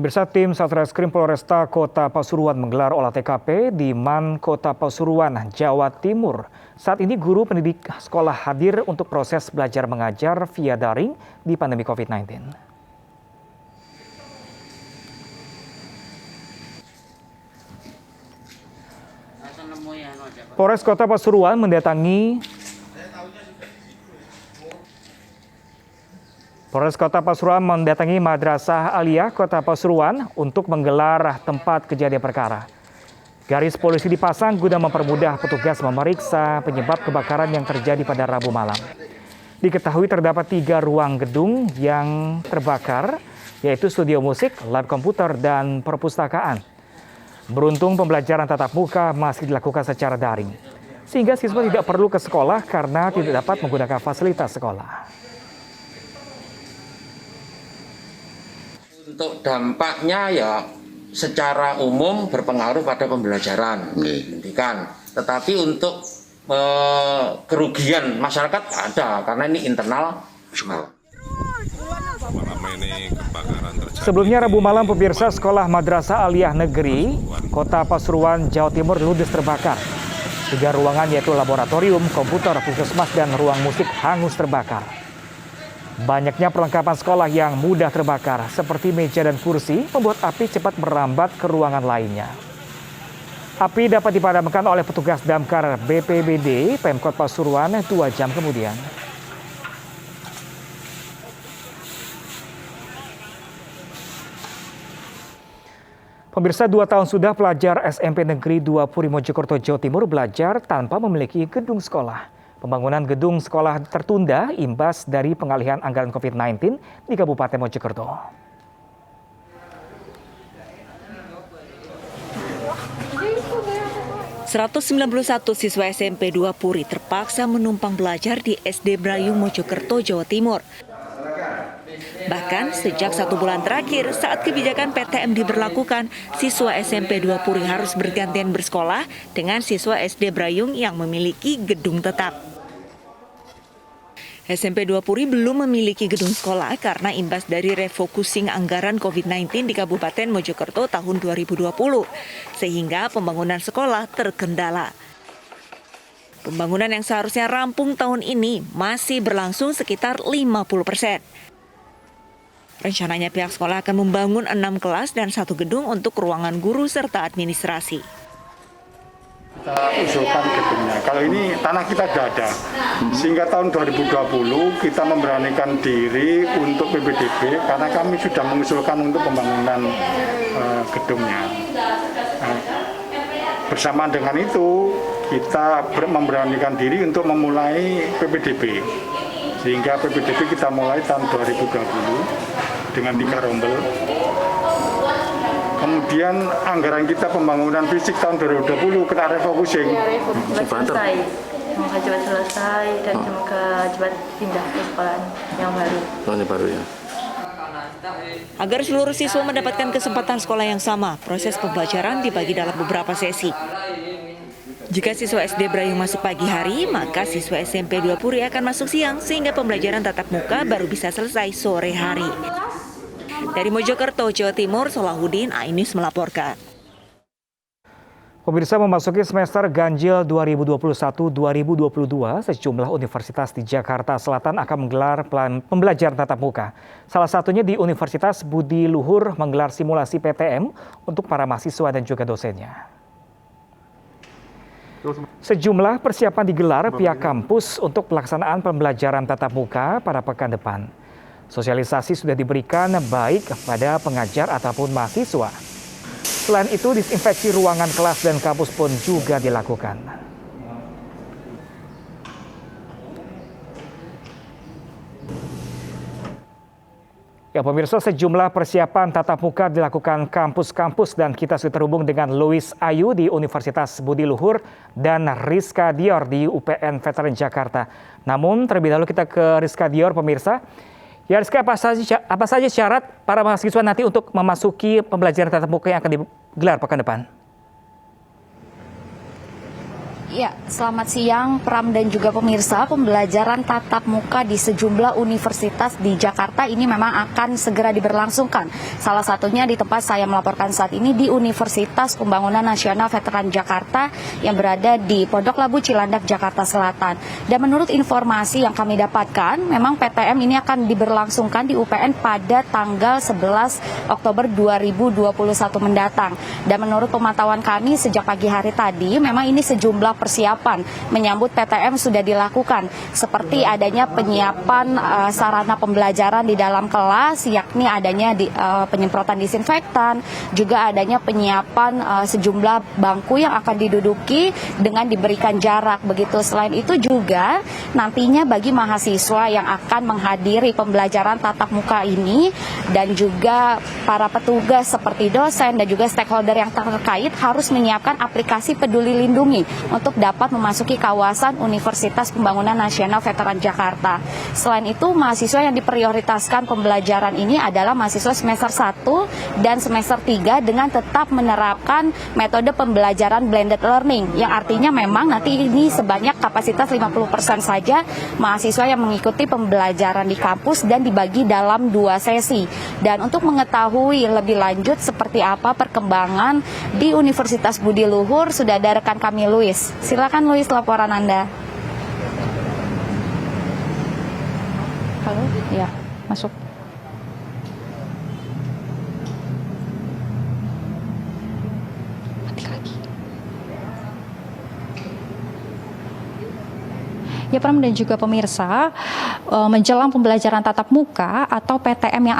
Pemirsa, tim Satreskrim Polresta Kota Pasuruan menggelar olah TKP di Man Kota Pasuruan, Jawa Timur. Saat ini guru pendidik sekolah hadir untuk proses belajar mengajar via daring di pandemi COVID-19. Polres Kota Pasuruan mendatangi Madrasah Aliyah Kota Pasuruan untuk menggelar tempat kejadian perkara. Garis polisi dipasang guna mempermudah petugas memeriksa penyebab kebakaran yang terjadi pada Rabu malam. Diketahui terdapat 3 ruang gedung yang terbakar, yaitu studio musik, lab komputer, dan perpustakaan. Beruntung pembelajaran tatap muka masih dilakukan secara daring, sehingga siswa tidak perlu ke sekolah karena tidak dapat menggunakan fasilitas sekolah. Untuk dampaknya ya secara umum berpengaruh pada pembelajaran pendidikan. Tetapi untuk kerugian masyarakat ada karena ini internal. Sebelumnya Rabu malam, pemirsa, sekolah Madrasah Aliyah Negeri Kota Pasuruan, Jawa Timur ludes terbakar. 3 ruangan yaitu laboratorium, komputer, puskesmas, dan ruang musik hangus terbakar. Banyaknya perlengkapan sekolah yang mudah terbakar, seperti meja dan kursi, membuat api cepat merambat ke ruangan lainnya. Api dapat dipadamkan oleh petugas damkar BPBD Pemkot Pasuruan 2 jam kemudian. Pemirsa, 2 tahun sudah pelajar SMP Negeri 2 Puri Mojokerto, Jawa Timur belajar tanpa memiliki gedung sekolah. Pembangunan gedung sekolah tertunda imbas dari pengalihan anggaran COVID-19 di Kabupaten Mojokerto. ...191 siswa SMP 2 Puri terpaksa menumpang belajar di SD Brayung Mojokerto, Jawa Timur. Bahkan sejak 1 bulan terakhir saat kebijakan PTM diberlakukan, siswa SMP 2 Puri harus bergantian bersekolah dengan siswa SD Brayung yang memiliki gedung tetap. SMP 2 Puri belum memiliki gedung sekolah karena imbas dari refocusing anggaran COVID-19 di Kabupaten Mojokerto tahun 2020, sehingga pembangunan sekolah terkendala. Pembangunan yang seharusnya rampung tahun ini masih berlangsung sekitar 50%. Rencananya pihak sekolah akan membangun 6 kelas dan 1 gedung untuk ruangan guru serta administrasi. Kita usulkan gedungnya. Kalau ini tanah kita sudah ada, sehingga tahun 2020 kita memberanikan diri untuk PPDB karena kami sudah mengusulkan untuk pembangunan gedungnya. Bersamaan dengan itu kita memberanikan diri untuk memulai PPDB, sehingga PPDB kita mulai tahun 2020 dengan 3 rombel. Kemudian anggaran kita pembangunan fisik tahun 2020 kena refocusing. Selesai, semoga cepat selesai dan semoga cepat pindah ke sekolah yang baru. Ya. Agar seluruh siswa mendapatkan kesempatan sekolah yang sama, proses pembelajaran dibagi dalam beberapa sesi. Jika siswa SD Brayung masuk pagi hari, maka siswa SMP 2 Puri akan masuk siang sehingga pembelajaran tatap muka baru bisa selesai sore hari. Dari Mojokerto, Jawa Timur, Solahuddin, Ainis melaporkan. Pemirsa, memasuki semester ganjil 2021-2022, sejumlah universitas di Jakarta Selatan akan menggelar pembelajaran tatap muka. Salah satunya di Universitas Budi Luhur menggelar simulasi PTM untuk para mahasiswa dan juga dosennya. Sejumlah persiapan digelar pihak kampus untuk pelaksanaan pembelajaran tatap muka pada pekan depan. Sosialisasi sudah diberikan baik pada pengajar ataupun mahasiswa. Selain itu, disinfeksi ruangan kelas dan kampus pun juga dilakukan. Ya pemirsa, sejumlah persiapan tatap muka dilakukan kampus-kampus dan kita sudah terhubung dengan Louis Ayu di Universitas Budi Luhur dan Rizka Dior di UPN Veteran Jakarta. Namun terlebih dahulu kita ke Rizka Dior, pemirsa. Ya Rizka, apa saja syarat para mahasiswa nanti untuk memasuki pembelajaran tatap muka yang akan digelar pekan depan? Ya, selamat siang Pram dan juga pemirsa. Pembelajaran tatap muka di sejumlah universitas di Jakarta ini memang akan segera diberlangsungkan. Salah satunya di tempat saya melaporkan saat ini di Universitas Pembangunan Nasional Veteran Jakarta yang berada di Pondok Labu Cilandak, Jakarta Selatan. Dan menurut informasi yang kami dapatkan, memang PTM ini akan diberlangsungkan di UPN pada tanggal 11 Oktober 2021 mendatang. Dan menurut pemantauan kami sejak pagi hari tadi, memang ini sejumlah persiapan menyambut PTM sudah dilakukan, seperti adanya penyiapan sarana pembelajaran di dalam kelas, yakni adanya penyemprotan disinfektan, juga adanya penyiapan sejumlah bangku yang akan diduduki dengan diberikan jarak begitu. Selain itu juga nantinya bagi mahasiswa yang akan menghadiri pembelajaran tatap muka ini dan juga para petugas seperti dosen dan juga stakeholder yang terkait harus menyiapkan aplikasi Peduli Lindungi untuk dapat memasuki kawasan Universitas Pembangunan Nasional Veteran Jakarta. Selain itu, mahasiswa yang diprioritaskan pembelajaran ini adalah mahasiswa semester 1 dan semester 3 dengan tetap menerapkan metode pembelajaran blended learning, yang artinya memang nanti ini sebanyak kapasitas 50% saja mahasiswa yang mengikuti pembelajaran di kampus dan dibagi dalam 2 sesi. Dan untuk mengetahui lebih lanjut seperti apa perkembangan di Universitas Budi Luhur, sudah ada rekan kami Luis. Silakan Luis, laporan Anda. Halo, ya, masuk. Mati lagi. Ya, Pram dan juga pemirsa, menjelang pembelajaran tatap muka atau PTM yang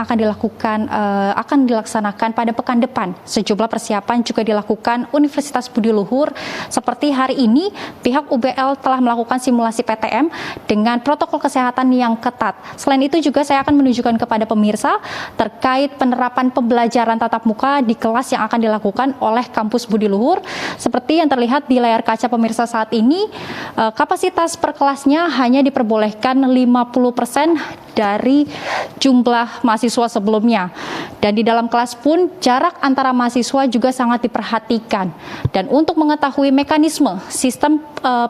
akan dilaksanakan pada pekan depan, sejumlah persiapan juga dilakukan Universitas Budi Luhur. Seperti hari ini, pihak UBL telah melakukan simulasi PTM dengan protokol kesehatan yang ketat. Selain itu juga saya akan menunjukkan kepada pemirsa terkait penerapan pembelajaran tatap muka di kelas yang akan dilakukan oleh kampus Budi Luhur. Seperti yang terlihat di layar kaca pemirsa saat ini, kapasitas per kelasnya hanya diperbolehkan 50% dari jumlah mahasiswa sebelumnya. Dan di dalam kelas pun jarak antara mahasiswa juga sangat diperhatikan. Dan untuk mengetahui mekanisme sistem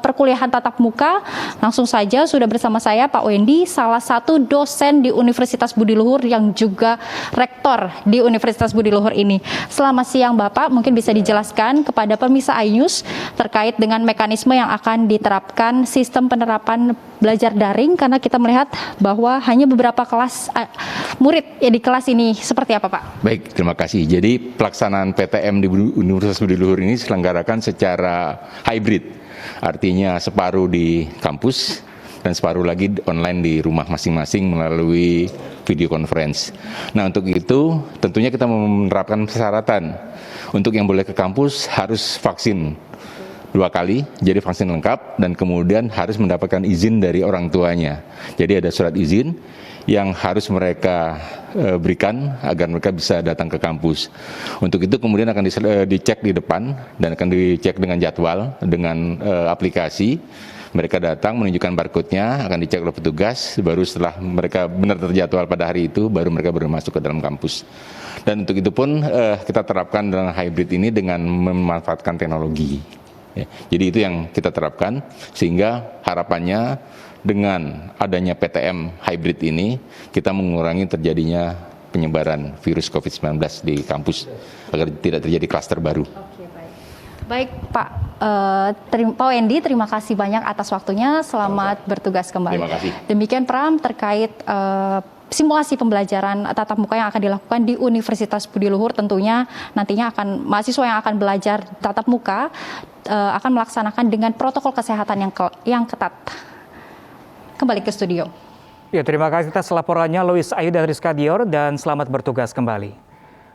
perkuliahan tatap muka, langsung saja sudah bersama saya Pak Wendy, salah satu dosen di Universitas Budi Luhur yang juga rektor di Universitas Budi Luhur ini. Selamat siang Bapak, mungkin bisa dijelaskan kepada pemirsa iNews terkait dengan mekanisme yang akan diterapkan sistem penerapan belajar daring, karena kita melihat bahwa hanya beberapa kelas murid ya di kelas ini. Seperti apa Pak? Baik, terima kasih. Jadi pelaksanaan PTM di Universitas Budi Luhur ini diselenggarakan secara hybrid. Artinya separuh di kampus dan separuh lagi online di rumah masing-masing melalui video conference. Nah, untuk itu tentunya kita menerapkan persyaratan. Untuk yang boleh ke kampus harus vaksin 2 kali, jadi vaksin lengkap, dan kemudian harus mendapatkan izin dari orang tuanya. Jadi ada surat izin yang harus mereka berikan agar mereka bisa datang ke kampus. Untuk itu kemudian akan dicek di depan dan akan dicek dengan jadwal, dengan aplikasi. Mereka datang menunjukkan barcode-nya, akan dicek oleh petugas, baru setelah mereka benar terjadwal pada hari itu, baru mereka baru masuk ke dalam kampus. Dan untuk itu pun kita terapkan dalam hybrid ini dengan memanfaatkan teknologi. Ya, jadi itu yang kita terapkan, sehingga harapannya dengan adanya PTM hybrid ini kita mengurangi terjadinya penyebaran virus COVID-19 di kampus agar tidak terjadi klaster baru. Oke, baik Pak Wendy, terima kasih banyak atas waktunya. Selamat bertugas kembali. Terima kasih. Demikian Pram terkait simulasi pembelajaran tatap muka yang akan dilakukan di Universitas Budi Luhur. Tentunya nantinya mahasiswa yang akan belajar tatap muka akan melaksanakan dengan protokol kesehatan yang ketat. Kembali ke studio. Ya, terima kasih atas laporannya Lois Ayu dan Rizka Dior, dan selamat bertugas kembali.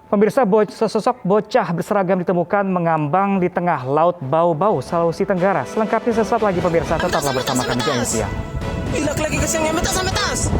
Pemirsa, sesosok bocah berseragam ditemukan mengambang di tengah Laut Bau-Bau, Sulawesi Tenggara. Selengkapnya sesaat lagi pemirsa, tetaplah bersama kami di Asia. Laki-laki kesini, metas.